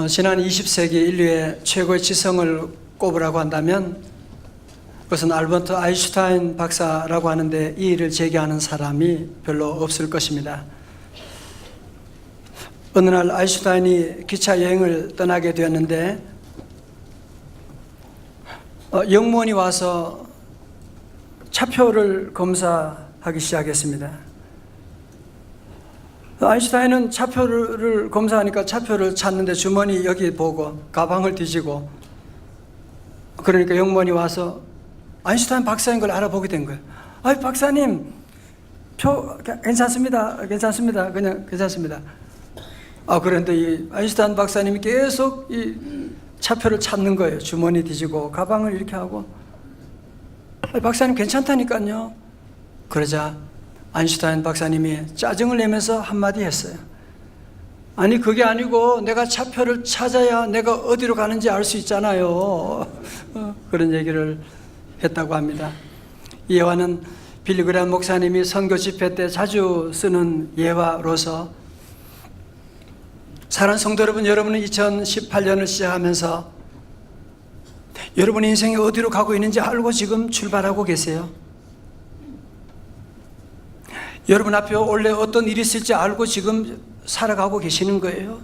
지난 20세기 인류의 최고의 지성을 꼽으라고 한다면 그것은 알버트 아인슈타인 박사라고 하는데 이 일을 제기하는 사람이 별로 없을 것입니다. 어느 날 아인슈타인이 기차 여행을 떠나게 되었는데 영무원이 와서 차표를 검사하기 시작했습니다. 아인슈타인은 차표를 검사하니까 차표를 찾는데 주머니 여기 보고 가방을 뒤지고, 그러니까 영무원이 와서 아인슈타인 박사인 걸 알아보게 된 거예요. 아이 박사님, 표 괜찮습니다. 그냥 괜찮습니다. 그런데 이 아인슈타인 박사님이 계속 이 차표를 찾는 거예요. 주머니 뒤지고 가방을 이렇게 하고. 박사님 괜찮다니까요. 그러자 아인슈타인 박사님이 짜증을 내면서 한마디 했어요. 아니 그게 아니고 내가 차표를 찾아야 내가 어디로 가는지 알 수 있잖아요. 그런 얘기를 했다고 합니다. 이 예화는 빌리 그레이엄 목사님이 선교 집회 때 자주 쓰는 예화로서 사랑하는 성도 여러분, 여러분은 2018년을 시작하면서 여러분 인생이 어디로 가고 있는지 알고 지금 출발하고 계세요? 여러분 앞에 원래 어떤 일이 있을지 알고 지금 살아가고 계시는 거예요?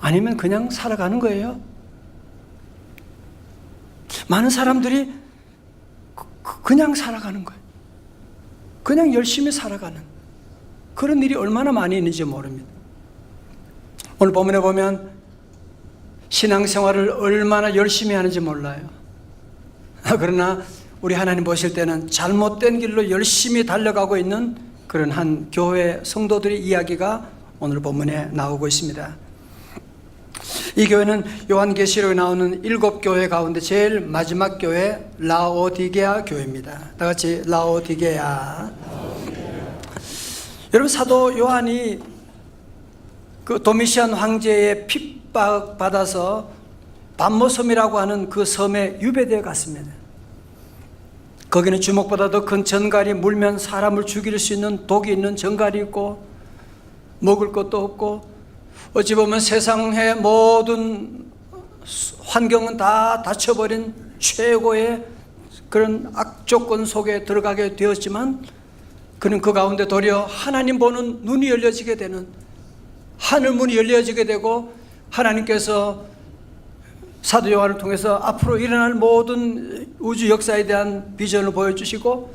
아니면 그냥 살아가는 거예요? 많은 사람들이 그냥 살아가는 거예요. 그냥 열심히 살아가는 그런 일이 얼마나 많이 있는지 모릅니다. 오늘 본문에 보면 신앙생활을 얼마나 열심히 하는지 몰라요. 그러나 우리 하나님 보실 때는 잘못된 길로 열심히 달려가고 있는 그런 한 교회 성도들의 이야기가 오늘 본문에 나오고 있습니다. 이 교회는 요한계시록에 나오는 7교회 가운데 제일 마지막 교회 라오디게아 교회입니다. 다 같이 라오디게아. 여러분 사도 요한이 그 도미시안 황제의 핍박받아서 반모섬이라고 하는 그 섬에 유배되어 갔습니다. 거기는 주먹보다 더 큰 전갈이 물면 사람을 죽일 수 있는 독이 있는 전갈이 있고 먹을 것도 없고 어찌 보면 세상의 모든 환경은 다 닫혀버린 최고의 그런 악조건 속에 들어가게 되었지만 그는 그 가운데 도리어 하나님 보는 눈이 열려지게 되는, 하늘문이 열려지게 되고 하나님께서 사도 요한을 통해서 앞으로 일어날 모든 우주 역사에 대한 비전을 보여주시고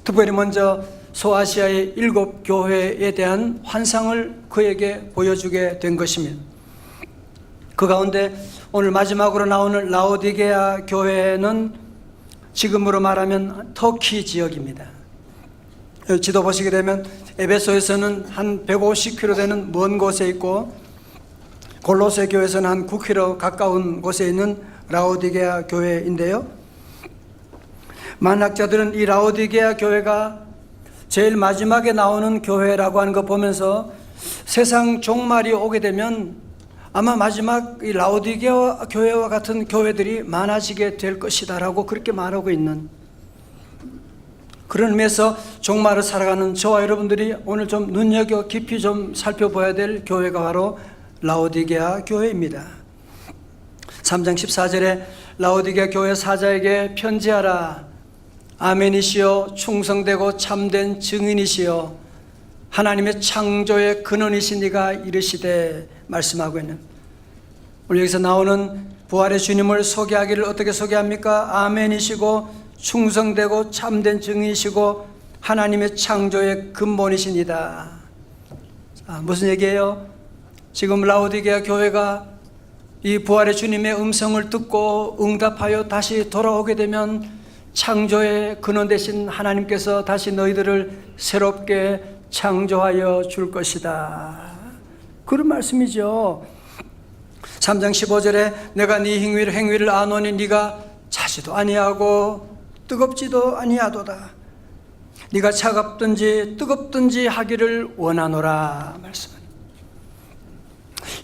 특별히 먼저 소아시아의 7교회에 대한 환상을 그에게 보여주게 된 것입니다. 그 가운데 오늘 마지막으로 나오는 라오디게아 교회는 지금으로 말하면 터키 지역입니다. 지도 보시게 되면 에베소에서는 한 150km 되는 먼 곳에 있고 골로새 교회에서는 한 9km 가까운 곳에 있는 라오디게아 교회인데요, 만학자들은 이 라오디게아 교회가 제일 마지막에 나오는 교회라고 하는 거 보면서 세상 종말이 오게 되면 아마 마지막 이 라오디게아 교회와 같은 교회들이 많아지게 될 것이다 라고 그렇게 말하고 있는, 그런 의미에서 종말을 살아가는 저와 여러분들이 오늘 좀 눈여겨 깊이 좀 살펴봐야 될 교회가 바로 라오디게아 교회입니다. 3장 14절에 라오디게아 교회 사자에게 편지하라. 아멘이시여 충성되고 참된 증인이시여 하나님의 창조의 근원이신 이가 이르시되 말씀하고 있는, 우리 여기서 나오는 부활의 주님을 소개하기를 어떻게 소개합니까? 아멘이시고 충성되고 참된 증인이시고 하나님의 창조의 근본이신이다. 무슨 얘기예요? 지금 라오디게아 교회가 이 부활의 주님의 음성을 듣고 응답하여 다시 돌아오게 되면 창조의 근원 되신 하나님께서 다시 너희들을 새롭게 창조하여 줄 것이다. 그런 말씀이죠. 3장 15절에 내가 네 행위를 아노니 네가 차지도 아니하고 뜨겁지도 아니하도다. 네가 차갑든지 뜨겁든지 하기를 원하노라 말씀합니다.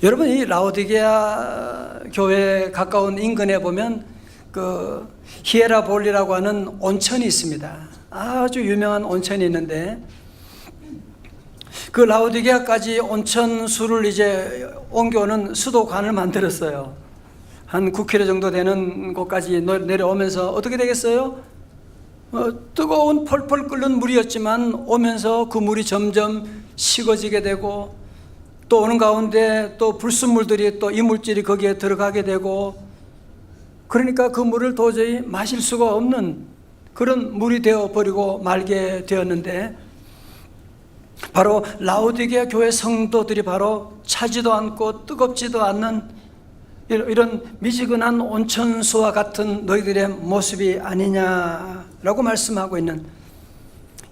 여러분 이 라오디게아 교회 가까운 인근에 보면 그 히에라볼리라고 하는 온천이 있습니다. 아주 유명한 온천이 있는데 그 라오디게아까지 온천수를 이제 옮겨오는 수도관을 만들었어요. 한 9km 정도 되는 곳까지 내려오면서 어떻게 되겠어요? 뜨거운 펄펄 끓는 물이었지만 오면서 그 물이 점점 식어지게 되고, 또 오는 가운데 또 불순물들이, 또 이물질이 거기에 들어가게 되고, 그러니까 그 물을 도저히 마실 수가 없는 그런 물이 되어버리고 말게 되었는데, 바로 라오디게아 교회 성도들이 바로 차지도 않고 뜨겁지도 않는 이런 미지근한 온천수와 같은 너희들의 모습이 아니냐라고 말씀하고 있는,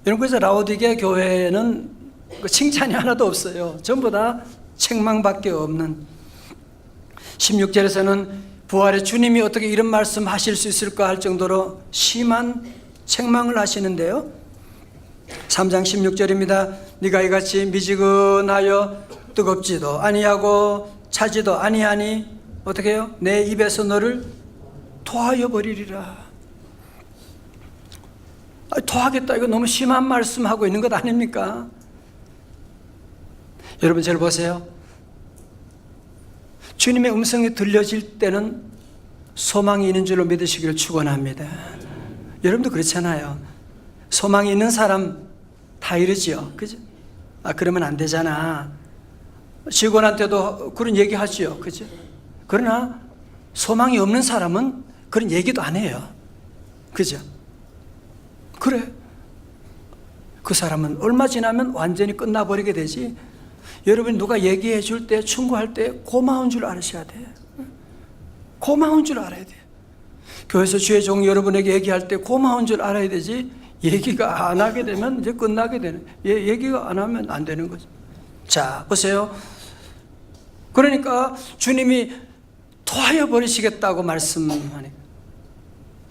여러분, 그래서 라오디게아 교회는 칭찬이 하나도 없어요. 전부 다 책망밖에 없는. 16절에서는 부활의 주님이 어떻게 이런 말씀 하실 수 있을까 할 정도로 심한 책망을 하시는데요, 3장 16절입니다. 네가 이같이 미지근하여 뜨겁지도 아니하고 차지도 아니하니 어떻게 해요? 내 입에서 너를 토하여 버리리라. 토하겠다, 이거 너무 심한 말씀하고 있는 것 아닙니까? 여러분, 저를 보세요. 주님의 음성이 들려질 때는 소망이 있는 줄로 믿으시기를 축원합니다. 여러분도 그렇잖아요. 소망이 있는 사람 다 이러지요, 그죠? 그러면 안 되잖아. 직원한테도 그런 얘기 하지요, 그죠? 그러나 소망이 없는 사람은 그런 얘기도 안 해요, 그죠? 그래, 그 사람은 얼마 지나면 완전히 끝나버리게 되지. 여러분, 누가 얘기해 줄 때, 충고할 때 고마운 줄 알으셔야 돼. 고마운 줄 알아야 돼. 교회에서 주의 종 여러분에게 얘기할 때 고마운 줄 알아야 되지, 얘기가 안 하게 되면 이제 끝나게 되는, 얘기가 안 하면 안 되는 거죠. 자, 보세요. 그러니까 주님이 토하여 버리시겠다고 말씀하니,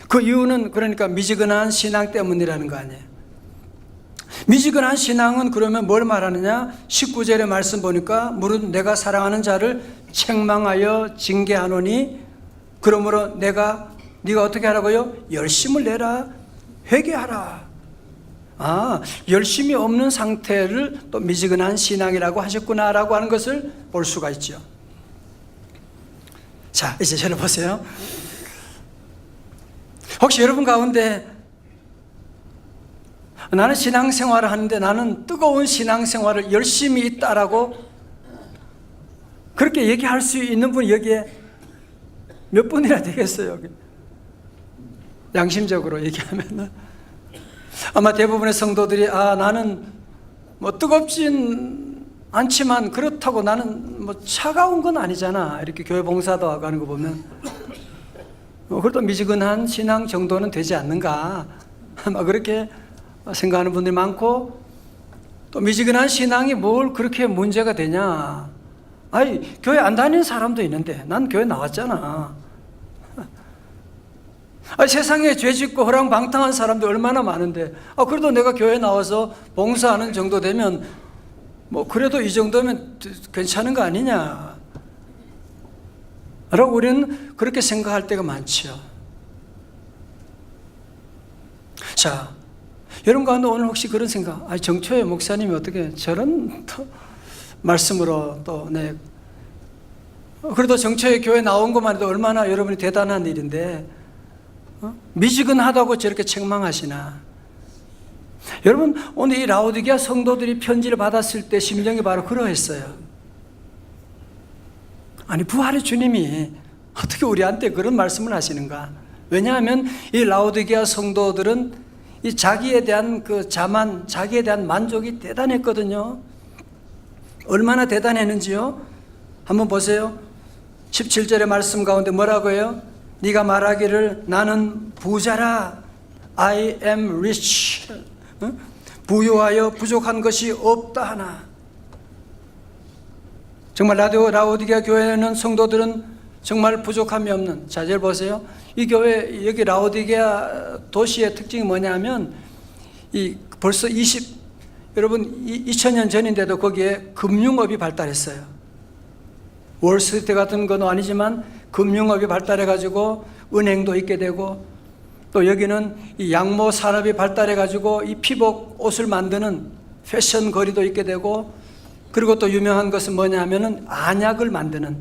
그 이유는 그러니까 미지근한 신앙 때문이라는 거 아니에요. 미지근한 신앙은 그러면 뭘 말하느냐? 19절의 말씀 보니까 무릇 내가 사랑하는 자를 책망하여 징계하노니 그러므로 네가 어떻게 하라고요? 열심을 내라, 회개하라. 열심이 없는 상태를 또 미지근한 신앙이라고 하셨구나라고 하는 것을 볼 수가 있죠. 자, 이제 저를 보세요. 혹시 여러분 가운데 나는 신앙생활을 하는데 나는 뜨거운 신앙생활을 열심히 있다라고 그렇게 얘기할 수 있는 분이 여기에 몇 분이나 되겠어요? 양심적으로 얘기하면 아마 대부분의 성도들이 나는 뭐 뜨겁진 않지만 그렇다고 나는 뭐 차가운 건 아니잖아, 이렇게 교회 봉사도 하고 하는 거 보면 그래도 미지근한 신앙 정도는 되지 않는가, 아마 그렇게 생각하는 분들이 많고, 또 미지근한 신앙이 뭘 그렇게 문제가 되냐, 교회 안 다니는 사람도 있는데 난 교회 나왔잖아. 세상에 죄짓고 허랑방탕한 사람도 얼마나 많은데 그래도 내가 교회 나와서 봉사하는 정도 되면 뭐 그래도 이 정도면 괜찮은 거 아니냐 라고 우리는 그렇게 생각할 때가 많죠. 자, 여러분 가운데 오늘 혹시 그런 생각, 정초의 목사님이 어떻게 저런 말씀으로 또 그래도 정초의 교회 나온 것만 해도 얼마나 여러분이 대단한 일인데 미지근하다고 저렇게 책망하시나? 여러분, 오늘 이 라오디게아 성도들이 편지를 받았을 때 심정이 바로 그러했어요. 부활의 주님이 어떻게 우리한테 그런 말씀을 하시는가? 왜냐하면 이 라오디게아 성도들은 이 자기에 대한 그 자만, 자기에 대한 만족이 대단했거든요. 얼마나 대단했는지요? 한번 보세요. 17절의 말씀 가운데 뭐라고 해요? 네가 말하기를 나는 부자라, I am rich, 부유하여 부족한 것이 없다 하나. 정말 라오디게아 교회는 성도들은 정말 부족함이 없는, 자절 보세요. 이 교회, 여기 라오디게아 도시의 특징이 뭐냐면 벌써 2000년 전인데도 거기에 금융업이 발달했어요. 월스트리트 같은 건 아니지만 금융업이 발달해가지고 은행도 있게 되고, 또 여기는 이 양모 산업이 발달해가지고 이 피복 옷을 만드는 패션 거리도 있게 되고, 그리고 또 유명한 것은 뭐냐 하면은 안약을 만드는.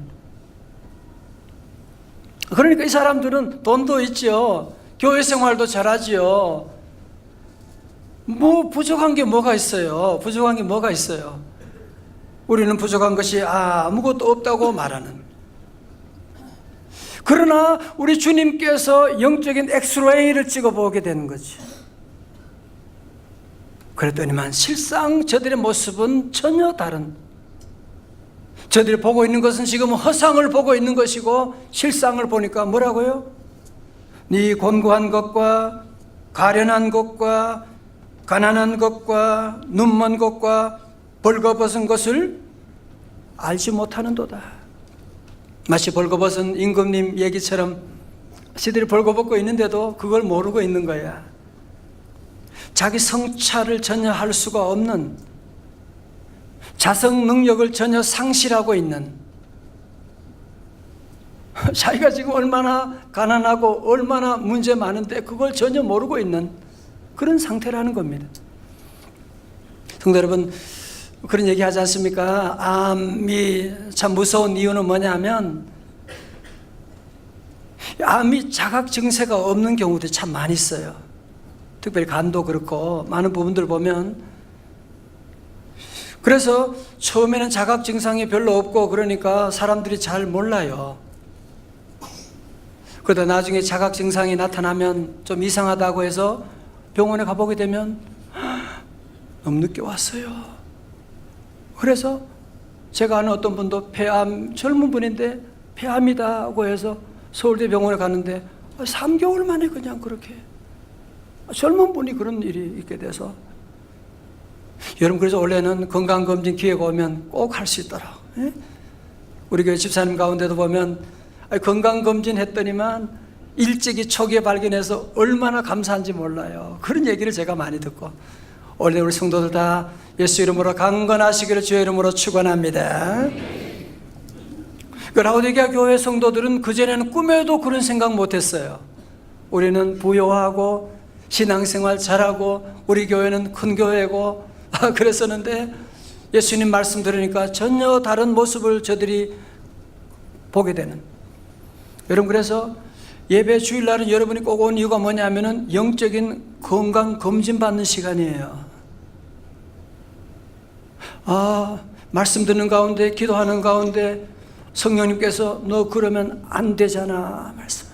그러니까 이 사람들은 돈도 있죠. 교회 생활도 잘하지요. 뭐 부족한 게 뭐가 있어요? 부족한 게 뭐가 있어요? 우리는 부족한 것이 아무것도 없다고 말하는. 그러나 우리 주님께서 영적인 엑스레이를 찍어보게 되는 거지. 그랬더니만 실상 저들의 모습은 전혀 다른, 저들이 보고 있는 것은 지금 허상을 보고 있는 것이고 실상을 보니까 뭐라고요? 네 곤고한 것과 가련한 것과 가난한 것과 눈먼 것과 벌거벗은 것을 알지 못하는도다. 마치 벌거벗은 임금님 얘기처럼 시들이 벌거벗고 있는데도 그걸 모르고 있는 거야. 자기 성찰을 전혀 할 수가 없는, 자성 능력을 전혀 상실하고 있는, 자기가 지금 얼마나 가난하고 얼마나 문제 많은데 그걸 전혀 모르고 있는 그런 상태라는 겁니다. 성도 여러분, 그런 얘기 하지 않습니까? 암이 참 무서운 이유는 뭐냐면, 암이 자각 증세가 없는 경우들이 참 많이 있어요. 특별히 간도 그렇고 많은 부분들 보면. 그래서 처음에는 자각 증상이 별로 없고 그러니까 사람들이 잘 몰라요. 그러다 나중에 자각 증상이 나타나면 좀 이상하다고 해서 병원에 가보게 되면 너무 늦게 왔어요. 그래서 제가 아는 어떤 분도 폐암, 젊은 분인데 폐암이다고 해서 서울대 병원에 갔는데 3개월 만에 그냥 그렇게, 젊은 분이 그런 일이 있게 돼서. 여러분, 그래서 원래는 건강검진 기회가 오면 꼭 할 수 있더라. 예? 우리 교회 집사님 가운데도 보면 건강검진 했더니만 일찍이 초기에 발견해서 얼마나 감사한지 몰라요. 그런 얘기를 제가 많이 듣고. 원래 우리 성도들 다 예수 이름으로 강건하시기를 주의 이름으로 축원합니다. 그 라오디게아 교회 성도들은 그전에는 꿈에도 그런 생각 못했어요. 우리는 부유하고 신앙생활 잘하고 우리 교회는 큰 교회고 그랬었는데 예수님 말씀 들으니까 전혀 다른 모습을 저들이 보게 되는. 여러분, 그래서 예배 주일날은 여러분이 꼭 온 이유가 뭐냐면은 영적인 건강 검진 받는 시간이에요. 말씀 듣는 가운데, 기도하는 가운데 성령님께서 너 그러면 안 되잖아 말씀.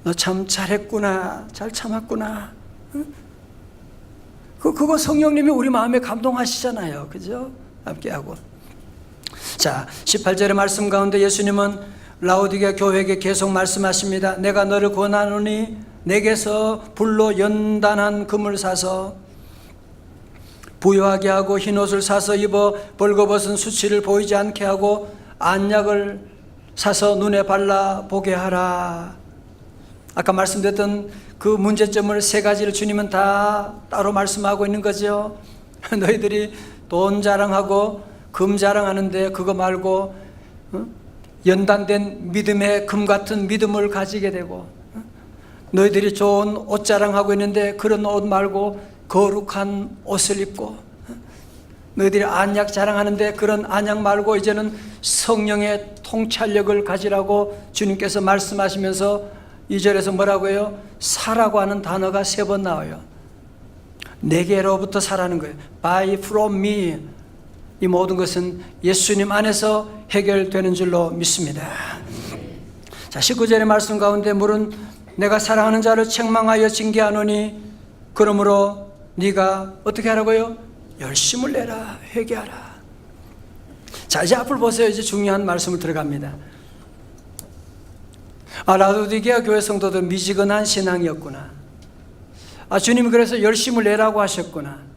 너 참 잘했구나, 잘 참았구나. 응? 그거 성령님이 우리 마음에 감동하시잖아요. 그죠? 함께하고. 자, 18절의 말씀 가운데 예수님은 라오디게아 교회에게 계속 말씀하십니다. 내가 너를 권하노니 내게서 불로 연단한 금을 사서 부유하게 하고 흰옷을 사서 입어 벌거벗은 수치를 보이지 않게 하고 안약을 사서 눈에 발라 보게 하라. 아까 말씀드렸던 그 문제점을 세 가지를 주님은 다 따로 말씀하고 있는 거죠. 너희들이 돈 자랑하고 금 자랑하는데 그거 말고 연단된 믿음의 금 같은 믿음을 가지게 되고, 너희들이 좋은 옷 자랑하고 있는데 그런 옷 말고 거룩한 옷을 입고, 너희들이 안약 자랑하는데 그런 안약 말고 이제는 성령의 통찰력을 가지라고 주님께서 말씀하시면서 2절에서 뭐라고 해요? 사라고 하는 단어가 3번 나와요. 내게로부터 사라는 거예요. Buy from me. 이 모든 것은 예수님 안에서 해결되는 줄로 믿습니다. 자, 19절의 말씀 가운데 물은 내가 사랑하는 자를 책망하여 징계하노니 그러므로 네가 어떻게 하라고요? 열심을 내라, 회개하라. 자, 이제 앞을 보세요. 이제 중요한 말씀을 들어갑니다. 라오디게아 교회 성도들 미지근한 신앙이었구나. 주님이 그래서 열심을 내라고 하셨구나.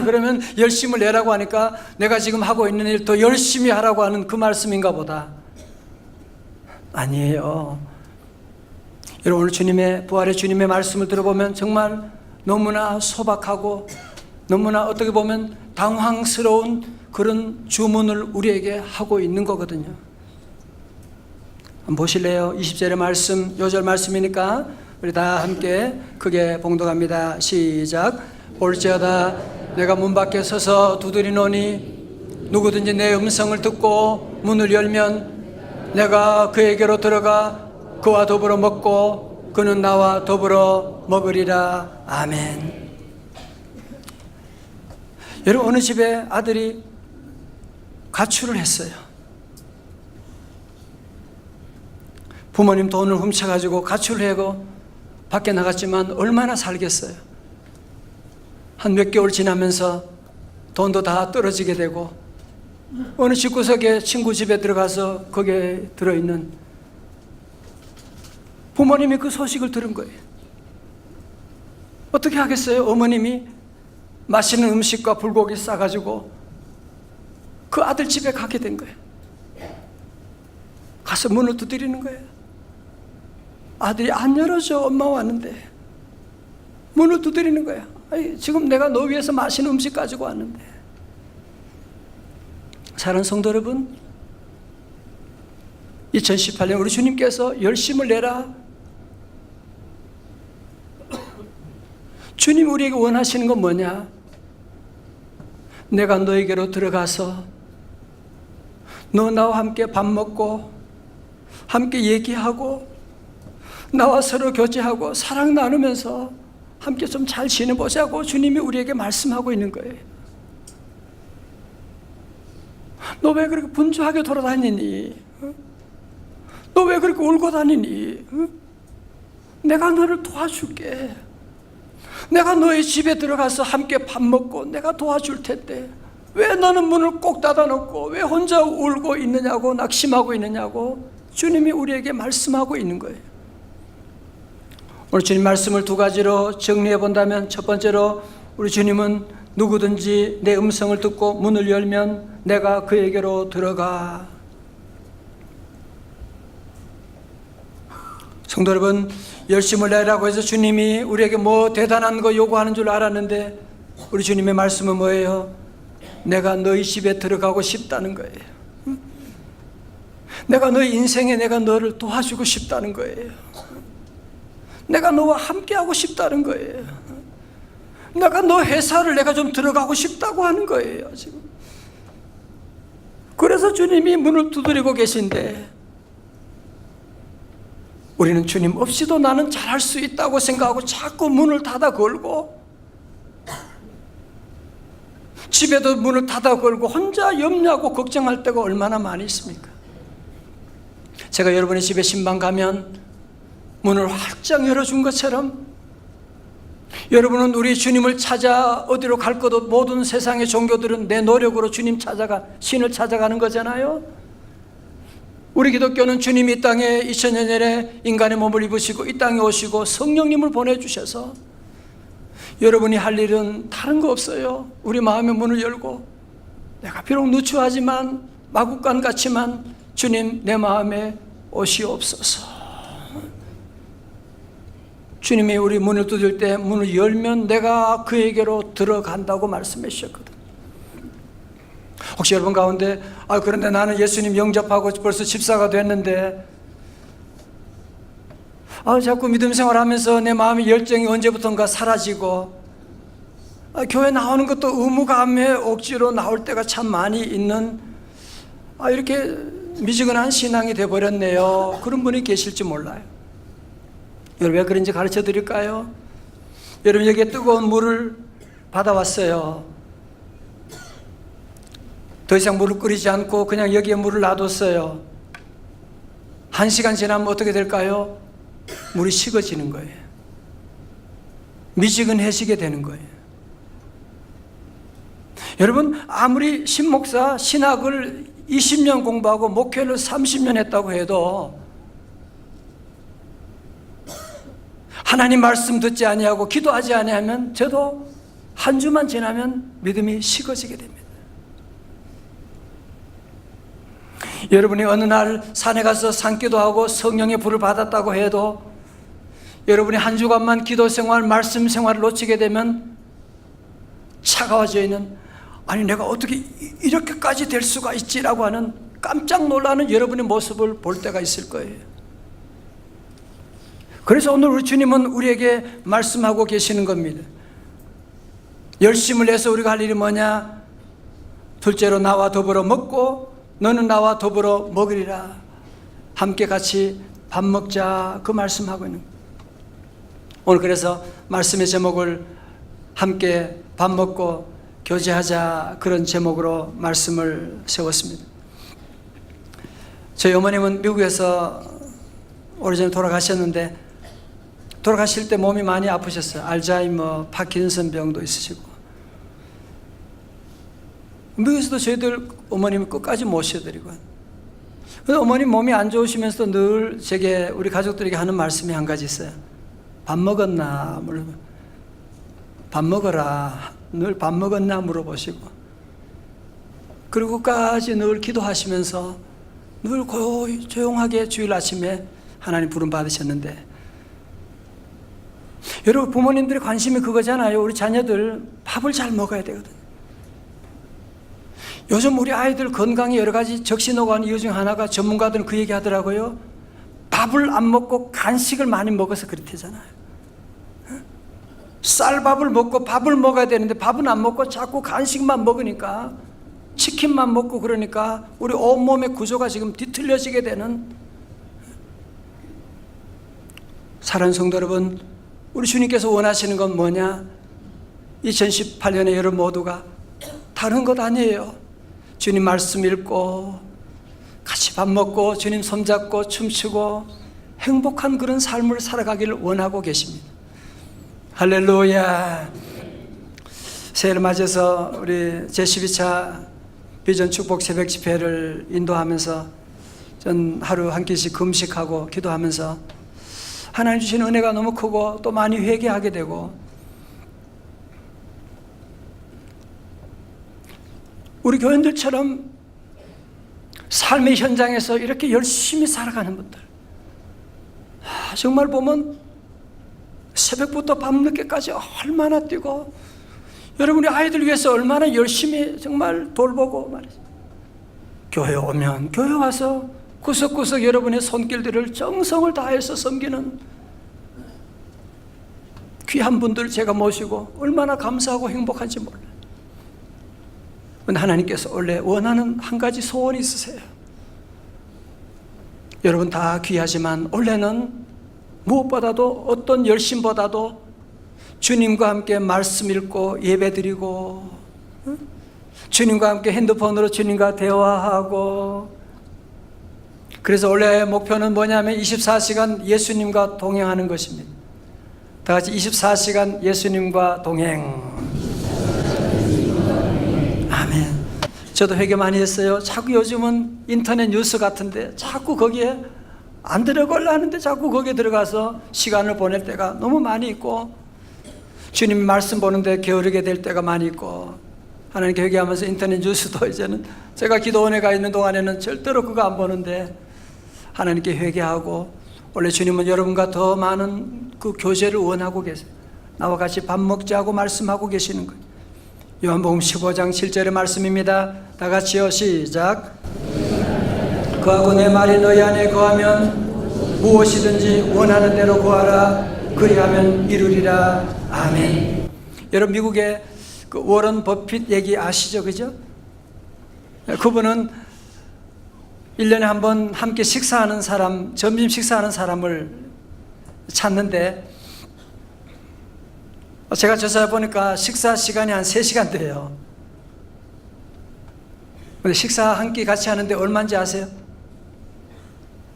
그러면 열심을 내라고 하니까 내가 지금 하고 있는 일 더 열심히 하라고 하는 그 말씀인가 보다. 아니에요. 여러분, 오늘 주님의 부활의 주님의 말씀을 들어보면 정말 너무나 소박하고 너무나 어떻게 보면 당황스러운 그런 주문을 우리에게 하고 있는 거거든요. 한번 보실래요? 20절의 말씀, 요절 말씀이니까 우리 다 함께 크게 봉독합니다. 시작. 볼지어다 내가 문 밖에 서서 두드리노니 누구든지 내 음성을 듣고 문을 열면 내가 그에게로 들어가 그와 더불어 먹고 그는 나와 더불어 먹으리라. 아멘. 여러분, 어느 집에 아들이 가출을 했어요. 부모님 돈을 훔쳐가지고 가출을 하고 밖에 나갔지만 얼마나 살겠어요. 한 몇 개월 지나면서 돈도 다 떨어지게 되고 어느 집구석에 친구 집에 들어가서 거기에 들어있는 부모님이 그 소식을 들은 거예요. 어떻게 하겠어요? 어머님이 맛있는 음식과 불고기 싸가지고 그 아들 집에 가게 된 거예요. 가서 문을 두드리는 거예요. 아들이 안 열어줘. 엄마 왔는데. 문을 두드리는 거예요. 아니, 지금 내가 너 위해서 맛있는 음식 가지고 왔는데. 사랑하는 성도 여러분, 2018년 우리 주님께서 열심을 내라. 주님 우리에게 원하시는 건 뭐냐? 내가 너에게로 들어가서 너 나와 함께 밥 먹고 함께 얘기하고 나와 서로 교제하고 사랑 나누면서 함께 좀 잘 지내보자고 주님이 우리에게 말씀하고 있는 거예요. 너 왜 그렇게 분주하게 돌아다니니? 너 왜 그렇게 울고 다니니? 내가 너를 도와줄게. 내가 너의 집에 들어가서 함께 밥 먹고 내가 도와줄 텐데 왜 너는 문을 꼭 닫아놓고 왜 혼자 울고 있느냐고 낙심하고 있느냐고 주님이 우리에게 말씀하고 있는 거예요. 오늘 주님 말씀을 두 가지로 정리해 본다면, 첫 번째로 우리 주님은 누구든지 내 음성을 듣고 문을 열면 내가 그에게로 들어가. 성도 여러분, 열심을 내라고 해서 주님이 우리에게 뭐 대단한 거 요구하는 줄 알았는데 우리 주님의 말씀은 뭐예요? 내가 너희 집에 들어가고 싶다는 거예요. 내가 너희 인생에 내가 너를 도와주고 싶다는 거예요. 내가 너와 함께하고 싶다는 거예요. 내가 너 회사를 내가 좀 들어가고 싶다고 하는 거예요, 지금. 그래서 주님이 문을 두드리고 계신데 우리는 주님 없이도 나는 잘할 수 있다고 생각하고 자꾸 문을 닫아 걸고 집에도 문을 닫아 걸고 혼자 염려하고 걱정할 때가 얼마나 많이 있습니까? 제가 여러분의 집에 신방 가면 문을 활짝 열어준 것처럼 여러분은 우리 주님을 찾아 어디로 갈 것도 모든 세상의 종교들은 내 노력으로 주님 찾아가 신을 찾아가는 거잖아요. 우리 기독교는 주님이 이 땅에 2000년 전에 인간의 몸을 입으시고 이 땅에 오시고 성령님을 보내주셔서 여러분이 할 일은 다른 거 없어요. 우리 마음의 문을 열고 내가 비록 누추하지만 마구간 같지만 주님 내 마음에 오시옵소서. 주님이 우리 문을 두들 때 문을 열면 내가 그에게로 들어간다고 말씀해 주셨거든. 혹시 여러분 가운데 그런데 나는 예수님 영접하고 벌써 집사가 됐는데 자꾸 믿음 생활하면서 내 마음의 열정이 언제부턴가 사라지고 교회 나오는 것도 의무감에 억지로 나올 때가 참 많이 있는 이렇게 미지근한 신앙이 돼버렸네요. 그런 분이 계실지 몰라요. 여러분 왜 그런지 가르쳐 드릴까요? 여러분 여기에 뜨거운 물을 받아왔어요. 더 이상 물을 끓이지 않고 그냥 여기에 물을 놔뒀어요. 1시간 지나면 어떻게 될까요? 물이 식어지는 거예요. 미지근해지게 되는 거예요. 여러분 아무리 신목사 신학을 20년 공부하고 목회를 30년 했다고 해도 하나님 말씀 듣지 아니하고 기도하지 아니하면 저도 한 주만 지나면 믿음이 식어지게 됩니다. 여러분이 어느 날 산에 가서 산기도하고 성령의 불을 받았다고 해도 여러분이 한 주간만 기도 생활, 말씀 생활을 놓치게 되면 차가워져 있는 내가 어떻게 이렇게까지 될 수가 있지라고 하는 깜짝 놀라는 여러분의 모습을 볼 때가 있을 거예요. 그래서 오늘 우리 주님은 우리에게 말씀하고 계시는 겁니다. 열심을 내서 우리가 할 일이 뭐냐? 둘째로 나와 더불어 먹고 너는 나와 더불어 먹으리라. 함께 같이 밥 먹자, 그 말씀하고 있는 거예요. 오늘 그래서 말씀의 제목을 함께 밥 먹고 교제하자, 그런 제목으로 말씀을 세웠습니다. 저희 어머님은 미국에서 오래전에 돌아가셨는데, 돌아가실 때 몸이 많이 아프셨어요. 알츠하이머, 파킨슨 병도 있으시고. 미국에서도 저희들 어머님을 끝까지 모셔드리고, 근데 어머님 몸이 안 좋으시면서도 늘 제게, 우리 가족들에게 하는 말씀이 한 가지 있어요. 밥 먹었나? 물어보면 밥 먹어라. 늘 밥 먹었나 물어보시고, 그리고 끝까지 늘 기도하시면서 늘 고요히 조용하게 주일 아침에 하나님 부름 받으셨는데, 여러분 부모님들의 관심이 그거잖아요. 우리 자녀들 밥을 잘 먹어야 되거든요. 요즘 우리 아이들 건강에 여러 가지 적신호가 하는 이유 중 하나가, 전문가들은 그 얘기 하더라고요. 밥을 안 먹고 간식을 많이 먹어서 그렇대잖아요. 쌀밥을 먹고 밥을 먹어야 되는데 밥은 안 먹고 자꾸 간식만 먹으니까, 치킨만 먹고 그러니까 우리 온몸의 구조가 지금 뒤틀려지게 되는. 사랑하는 성도 여러분, 우리 주님께서 원하시는 건 뭐냐? 2018년에 여러분 모두가 다른 것 아니에요. 주님 말씀 읽고 같이 밥 먹고 주님 손잡고 춤추고 행복한 그런 삶을 살아가기를 원하고 계십니다. 할렐루야. 새해를 맞아서 우리 제12차 비전 축복 새벽 집회를 인도하면서 전 하루 한 끼씩 금식하고 기도하면서 하나님 주신 은혜가 너무 크고 또 많이 회개하게 되고, 우리 교인들처럼 삶의 현장에서 이렇게 열심히 살아가는 분들, 정말 보면 새벽부터 밤늦게까지 얼마나 뛰고, 여러분이 아이들 위해서 얼마나 열심히 정말 돌보고 말이죠. 교회 오면 교회 와서 구석구석 여러분의 손길들을 정성을 다해서 섬기는 귀한 분들 제가 모시고 얼마나 감사하고 행복한지 몰라요. 근데 하나님께서 원래 원하는 한 가지 소원이 있으세요. 여러분 다 귀하지만 원래는 무엇보다도, 어떤 열심보다도 주님과 함께 말씀 읽고 예배드리고, 주님과 함께 핸드폰으로 주님과 대화하고, 그래서 원래 목표는 뭐냐면 24시간 예수님과 동행하는 것입니다. 다 같이 24시간 예수님과 동행. 아멘. 저도 회개 많이 했어요. 자꾸 요즘은 인터넷 뉴스 같은데 자꾸 거기에 안 들어가려 하는데 자꾸 거기에 들어가서 시간을 보낼 때가 너무 많이 있고, 주님 말씀 보는데 게으르게 될 때가 많이 있고, 하나님께 회개하면서 인터넷 뉴스도 이제는 제가 기도원에 가 있는 동안에는 절대로 그거 안 보는데 하나님께 회개하고, 원래 주님은 여러분과 더 많은 그 교제를 원하고 계세요. 나와 같이 밥 먹자고 말씀하고 계시는 거예요. 요한복음 15장 7절의 말씀입니다. 다 같이요, 시작. 그하고 내 말이 너희 안에 거하면 무엇이든지 원하는 대로 구하라. 그리하면 이루리라. 아멘. 여러분 미국의 그 워런 버핏 얘기 아시죠? 그죠? 그분은 1년에 한 번 함께 식사하는 사람, 점심 식사하는 사람을 찾는데, 제가 조사해 보니까 식사 시간이 한 3시간 돼요. 근데 식사 한 끼 같이 하는데 얼마인지 아세요?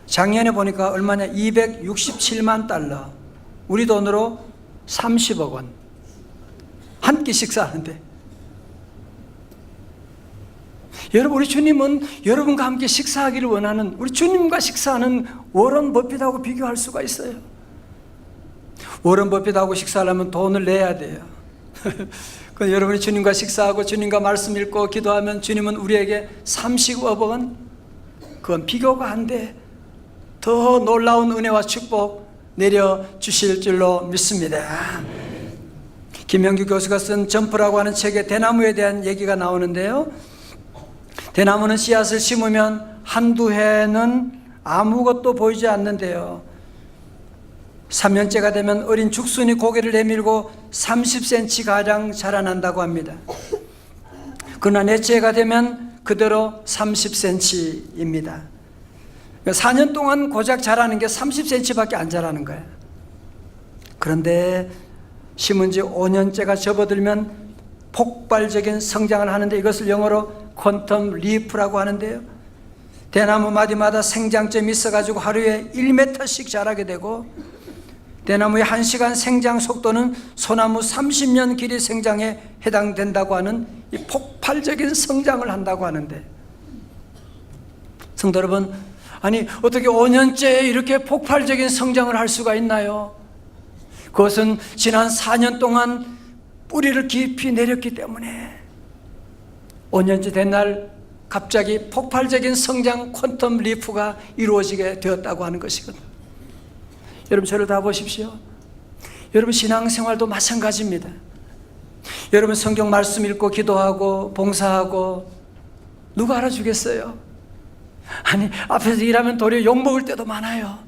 작년에 보니까 얼마냐? 267만 달러. 우리 돈으로 30억 원. 한 끼 식사하는데. 여러분, 우리 주님은 여러분과 함께 식사하기를 원하는, 우리 주님과 식사하는 워런 버핏하고 비교할 수가 있어요. 워런 버핏하고 식사하려면 돈을 내야 돼요. 그럼 여러분이 주님과 식사하고 주님과 말씀 읽고 기도하면 주님은 우리에게 30억 원, 그건 비교가 안 돼. 더 놀라운 은혜와 축복 내려주실 줄로 믿습니다. 김영규 교수가 쓴 점프라고 하는 책에 대나무에 대한 얘기가 나오는데요, 대나무는 씨앗을 심으면 한두 해는 아무것도 보이지 않는데요, 3년째가 되면 어린 죽순이 고개를 내밀고 30cm가량 자라난다고 합니다. 그러나 넷째가 되면 그대로 30cm입니다. 4년 동안 고작 자라는 게 30cm밖에 안 자라는 거예요. 그런데 심은 지 5년째가 접어들면 폭발적인 성장을 하는데, 이것을 영어로 퀀텀 리프라고 하는데요, 대나무 마디마다 생장점이 있어가지고 하루에 1m씩 자라게 되고, 대나무의 1시간 생장 속도는 소나무 30년 길이 생장에 해당된다고 하는 이 폭발적인 성장을 한다고 하는데, 성도 여러분, 아니 어떻게 5년째 이렇게 폭발적인 성장을 할 수가 있나요? 그것은 지난 4년 동안 뿌리를 깊이 내렸기 때문에 5년째 된 날 갑자기 폭발적인 성장 퀀텀 리프가 이루어지게 되었다고 하는 것이거든요. 여러분, 저를 다 보십시오. 여러분, 신앙생활도 마찬가지입니다. 여러분, 성경 말씀 읽고 기도하고 봉사하고 누가 알아주겠어요? 아니, 앞에서 일하면 도리어 욕먹을 때도 많아요.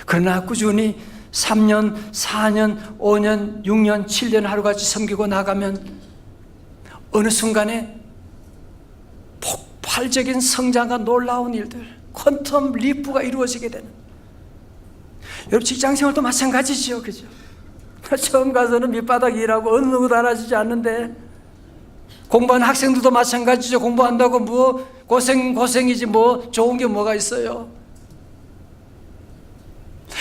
그러나 꾸준히 3년, 4년, 5년, 6년, 7년 하루같이 섬기고 나가면 어느 순간에 폭발적인 성장과 놀라운 일들, 퀀텀 리프가 이루어지게 되는, 여러분 직장생활도 마찬가지죠. 그죠? 처음 가서는 밑바닥 일하고 어느 누구도 알아주지 않는데, 공부하는 학생들도 마찬가지죠. 공부한다고 뭐 고생이지 뭐 좋은 게 뭐가 있어요.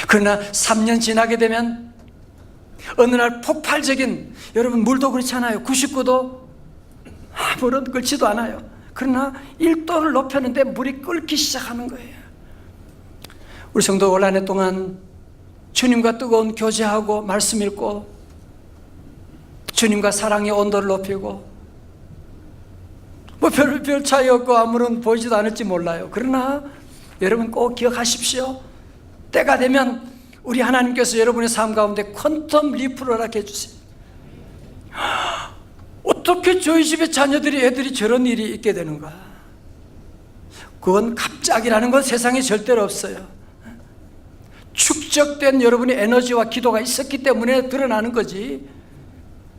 그러나 3년 지나게 되면 어느 날 폭발적인, 여러분 물도 그렇잖아요. 99도 아무런 끓지도 않아요. 그러나 1도를 높였는데 물이 끓기 시작하는 거예요. 우리 성도 올 한 해 동안 주님과 뜨거운 교제하고 말씀 읽고 주님과 사랑의 온도를 높이고, 뭐 별 차이 없고 아무런 보이지도 않을지 몰라요. 그러나 여러분 꼭 기억하십시오. 때가 되면 우리 하나님께서 여러분의 삶 가운데 퀀텀 리프를 허락해 주세요. 어떻게 저희 집에 애들이 저런 일이 있게 되는가? 그건 갑자기라는 건 세상에 절대로 없어요. 축적된 여러분의 에너지와 기도가 있었기 때문에 드러나는 거지,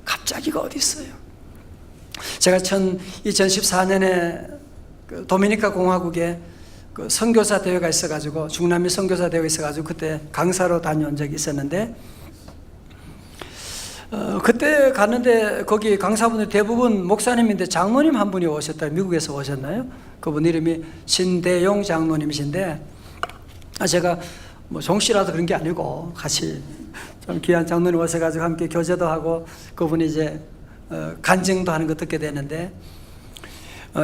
갑자기가 어디 있어요? 제가 2014년에 도미니카 공화국에 선교사 대회가 있어가지고, 중남미 선교사 대회가 있어가지고 그때 강사로 다녀온 적이 있었는데, 그때 갔는데 거기 강사분들 대부분 목사님인데 장로님 한 분이 오셨다. 미국에서 오셨나요? 그분 이름이 신대용 장로님이신데, 제가 뭐 종씨라도 그런 게 아니고 같이 좀 귀한 장로님 오셔가지고 함께 교제도 하고 그분이 이제 간증도 하는 거 듣게 되는데,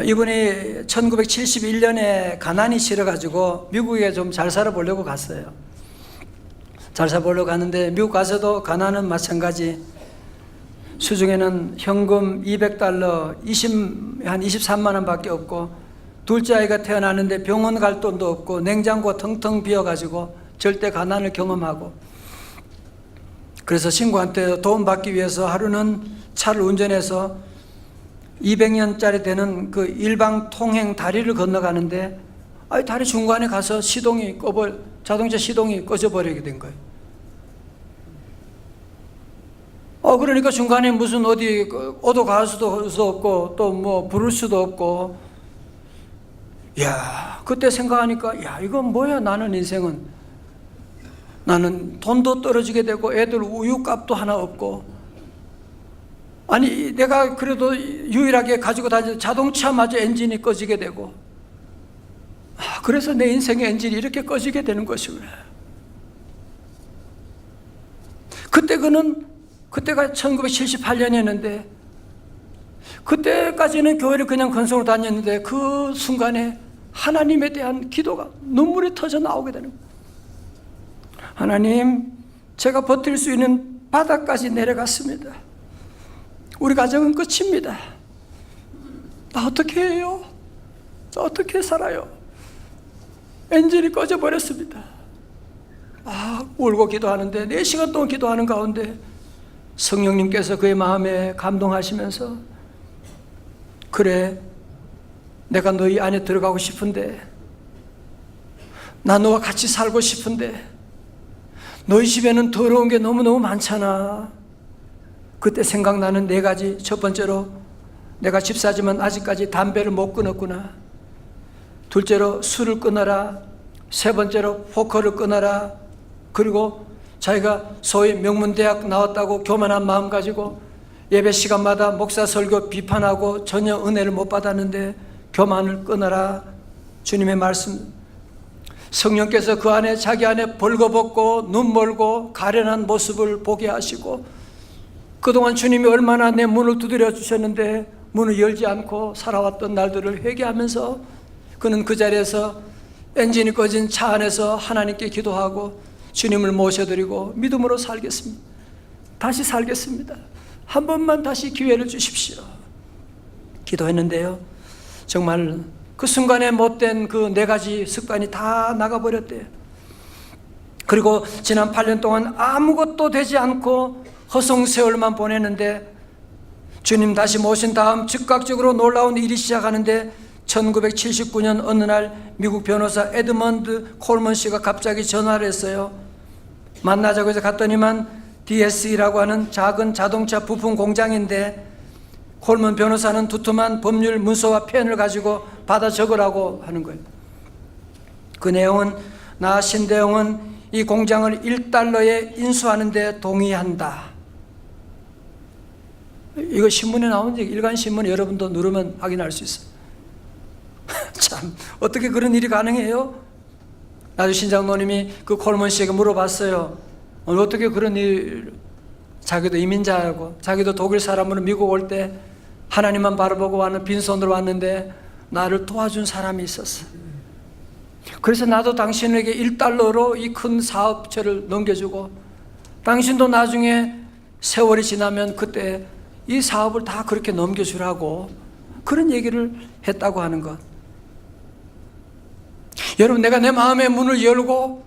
이분이 1971년에 가난이 싫어가지고 미국에 좀 잘 살아보려고 갔어요. 잘 살아보려고 갔는데 미국 가서도 가난은 마찬가지, 수중에는 현금 $200, 한 23만 원밖에 없고, 둘째 아이가 태어나는데 병원 갈 돈도 없고 냉장고 텅텅 비어가지고 절대 가난을 경험하고, 그래서 친구한테 도움 받기 위해서 하루는 차를 운전해서 200년짜리 되는 그 일방 통행 다리를 건너가는데, 다리 중간에 가서 자동차 시동이 꺼져버리게 된 거예요. 그러니까 중간에 무슨 어디 오도 갈 수도 없고 또 뭐 부를 수도 없고, 그때 생각하니까 이건 뭐야, 나는 인생은, 나는 돈도 떨어지게 되고 애들 우유값도 하나 없고, 아니 내가 그래도 유일하게 가지고 다니는 자동차마저 엔진이 꺼지게 되고, 그래서 내 인생의 엔진이 이렇게 꺼지게 되는 것이구나. 그때가 1978년이었는데, 그때까지는 교회를 그냥 건성으로 다녔는데 그 순간에 하나님에 대한 기도가 눈물이 터져 나오게 되는 거예요. 하나님, 제가 버틸 수 있는 바닥까지 내려갔습니다. 우리 가정은 끝입니다. 나 어떻게 해요? 나 어떻게 살아요? 엔진이 꺼져버렸습니다. 울고 기도하는데 4시간 동안 기도하는 가운데 성령님께서 그의 마음에 감동하시면서, 그래, 내가 너희 안에 들어가고 싶은데, 나 너와 같이 살고 싶은데, 너희 집에는 더러운 게 너무너무 많잖아. 그때 생각나는 4가지. 첫 번째로, 내가 집사지만 아직까지 담배를 못 끊었구나. 둘째로, 술을 끊어라. 세 번째로, 포커를 끊어라. 그리고 자기가 소위 명문대학 나왔다고 교만한 마음 가지고 예배 시간마다 목사 설교 비판하고 전혀 은혜를 못 받았는데 교만을 끊어라. 주님의 말씀, 성령께서 그 안에, 자기 안에 벌거벗고 눈 멀고 가련한 모습을 보게 하시고, 그동안 주님이 얼마나 내 문을 두드려 주셨는데 문을 열지 않고 살아왔던 날들을 회개하면서 그는 그 자리에서 엔진이 꺼진 차 안에서 하나님께 기도하고 주님을 모셔드리고 믿음으로 살겠습니다. 다시 살겠습니다. 한 번만 다시 기회를 주십시오. 기도했는데요, 정말 그 순간에 못된 그 4가지 습관이 다 나가버렸대요. 그리고 지난 8년 동안 아무것도 되지 않고 허송세월만 보냈는데 주님 다시 모신 다음 즉각적으로 놀라운 일이 시작하는데 1979년 어느 날 미국 변호사 에드먼드 콜먼 씨가 갑자기 전화를 했어요. 만나자고 해서 갔더니만 DSE라고 하는 작은 자동차 부품 공장인데 콜먼 변호사는 두툼한 법률 문서와 펜을 가지고 받아 적으라고 하는 거예요. 그 내용은, 나 신대영은 이 공장을 $1에 인수하는 데 동의한다. 이거 신문에 나온 적, 일간신문에 여러분도 누르면 확인할 수 있어요. 참, 어떻게 그런 일이 가능해요? 나도 신장로님이 그 콜먼 씨에게 물어봤어요. 어떻게 그런 일, 자기도 이민자고 자기도 독일 사람으로 미국 올 때 하나님만 바라보고 와는 빈손으로 왔는데 나를 도와준 사람이 있었어. 그래서 나도 당신에게 $1로 이 큰 사업체를 넘겨주고 당신도 나중에 세월이 지나면 그때 이 사업을 다 그렇게 넘겨주라고 그런 얘기를 했다고 하는 것. 여러분, 내가 내 마음의 문을 열고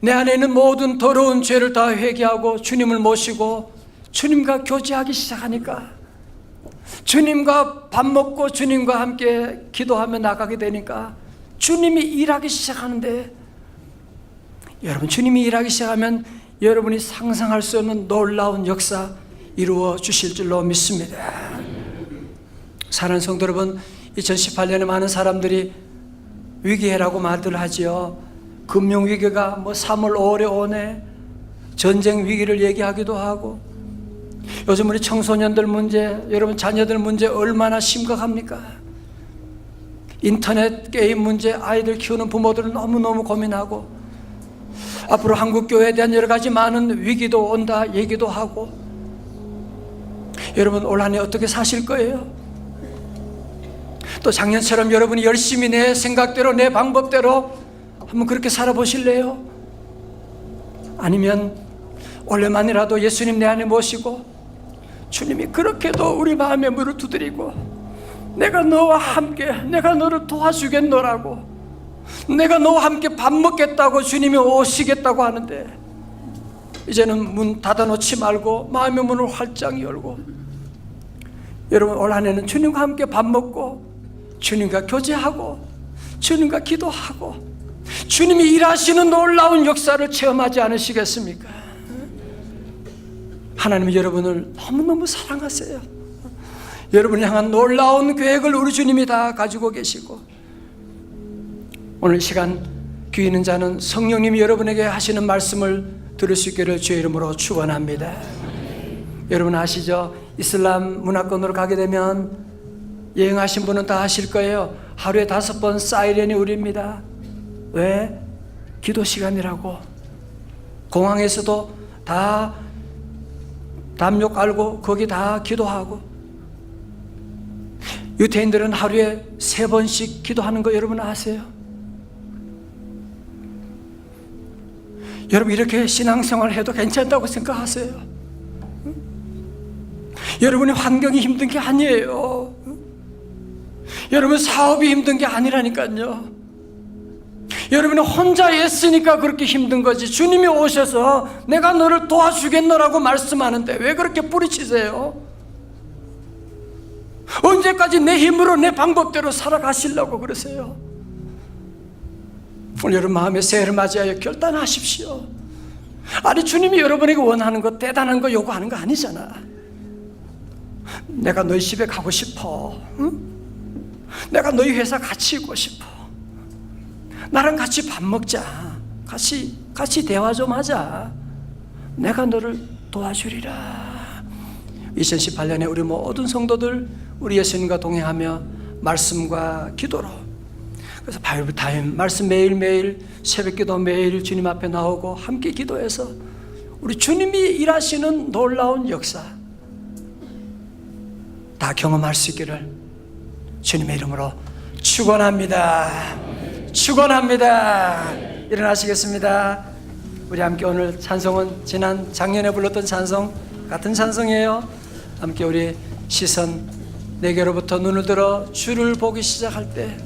내 안에 있는 모든 더러운 죄를 다 회개하고 주님을 모시고 주님과 교제하기 시작하니까, 주님과 밥 먹고 주님과 함께 기도하며 나가게 되니까 주님이 일하기 시작하는데, 여러분, 주님이 일하기 시작하면 여러분이 상상할 수 없는 놀라운 역사 이루어 주실 줄로 믿습니다. 사랑하는 성도 여러분, 2018년에 많은 사람들이 위기해라고 말들 하지요. 금융위기가 3월 5월에 오네, 전쟁 위기를 얘기하기도 하고, 요즘 우리 청소년들 문제, 여러분 자녀들 문제 얼마나 심각합니까? 인터넷 게임 문제, 아이들 키우는 부모들은 너무너무 고민하고, 앞으로 한국교회에 대한 여러 가지 많은 위기도 온다 얘기도 하고. 여러분, 올 한 해 어떻게 사실 거예요? 또 작년처럼 여러분이 열심히 내 생각대로 내 방법대로 한번 그렇게 살아보실래요? 아니면 원래만이라도 예수님 내 안에 모시고 주님이 그렇게도 우리 마음의 문을 두드리고, 내가 너와 함께, 내가 너를 도와주겠노라고, 내가 너와 함께 밥 먹겠다고 주님이 오시겠다고 하는데, 이제는 문 닫아놓지 말고 마음의 문을 활짝 열고, 여러분 올 한 해는 주님과 함께 밥 먹고 주님과 교제하고 주님과 기도하고 주님이 일하시는 놀라운 역사를 체험하지 않으시겠습니까? 하나님은 여러분을 너무너무 사랑하세요. 여러분을 향한 놀라운 계획을 우리 주님이 다 가지고 계시고, 오늘 시간 귀 있는 자는 성령님이 여러분에게 하시는 말씀을 들을 수 있기를 주의 이름으로 축원합니다. 여러분 아시죠? 이슬람 문화권으로 가게 되면 여행하신 분은 다 아실 거예요. 하루에 5번 사이렌이 울립니다. 왜? 기도 시간이라고. 공항에서도 다 담요 깔고 거기 다 기도하고, 유태인들은 하루에 3번씩 기도하는 거 여러분 아세요? 여러분 이렇게 신앙생활 해도 괜찮다고 생각하세요? 여러분의 환경이 힘든 게 아니에요. 여러분 사업이 힘든 게 아니라니까요. 여러분이 혼자 애쓰니까 그렇게 힘든 거지, 주님이 오셔서 내가 너를 도와주겠노라고 말씀하는데 왜 그렇게 뿌리치세요? 언제까지 내 힘으로 내 방법대로 살아가시려고 그러세요? 오늘 여러분 마음의 새해를 맞이하여 결단하십시오. 아니, 주님이 여러분에게 원하는 거, 대단한 거 요구하는 거 아니잖아. 내가 너희 집에 가고 싶어. 응? 내가 너희 회사 같이 있고 싶어. 나랑 같이 밥 먹자. 같이 대화 좀 하자. 내가 너를 도와주리라. 2018년에 우리 모든 성도들, 우리 예수님과 동행하며 말씀과 기도로, 그래서 바이블 타임, 말씀 매일매일, 새벽기도 매일 주님 앞에 나오고 함께 기도해서 우리 주님이 일하시는 놀라운 역사 다 경험할 수 있기를 주님의 이름으로 축원합니다. 축원합니다. 일어나시겠습니다. 우리 함께 오늘 찬송은 작년에 불렀던 찬송 같은 찬송이에요. 함께 우리 시선 내게로부터 눈을 들어 주를 보기 시작할 때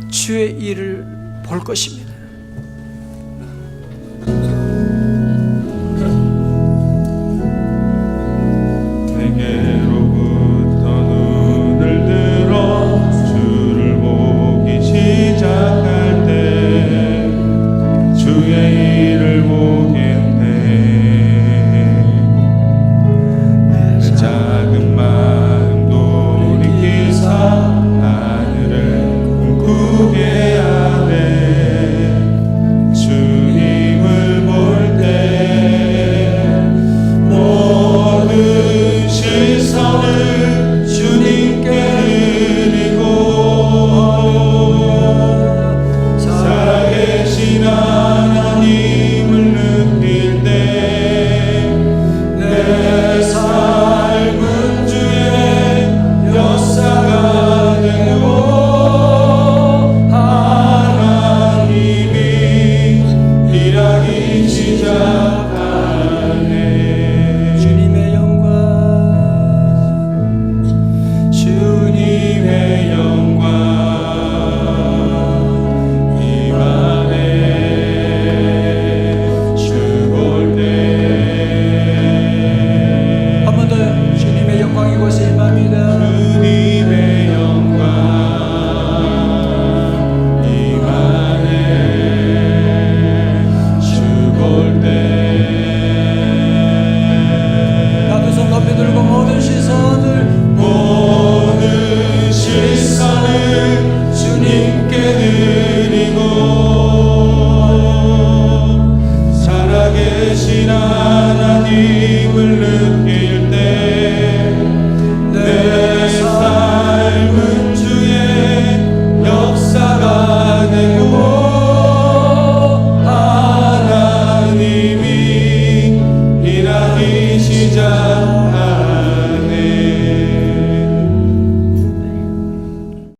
주의 일을 볼 것입니다.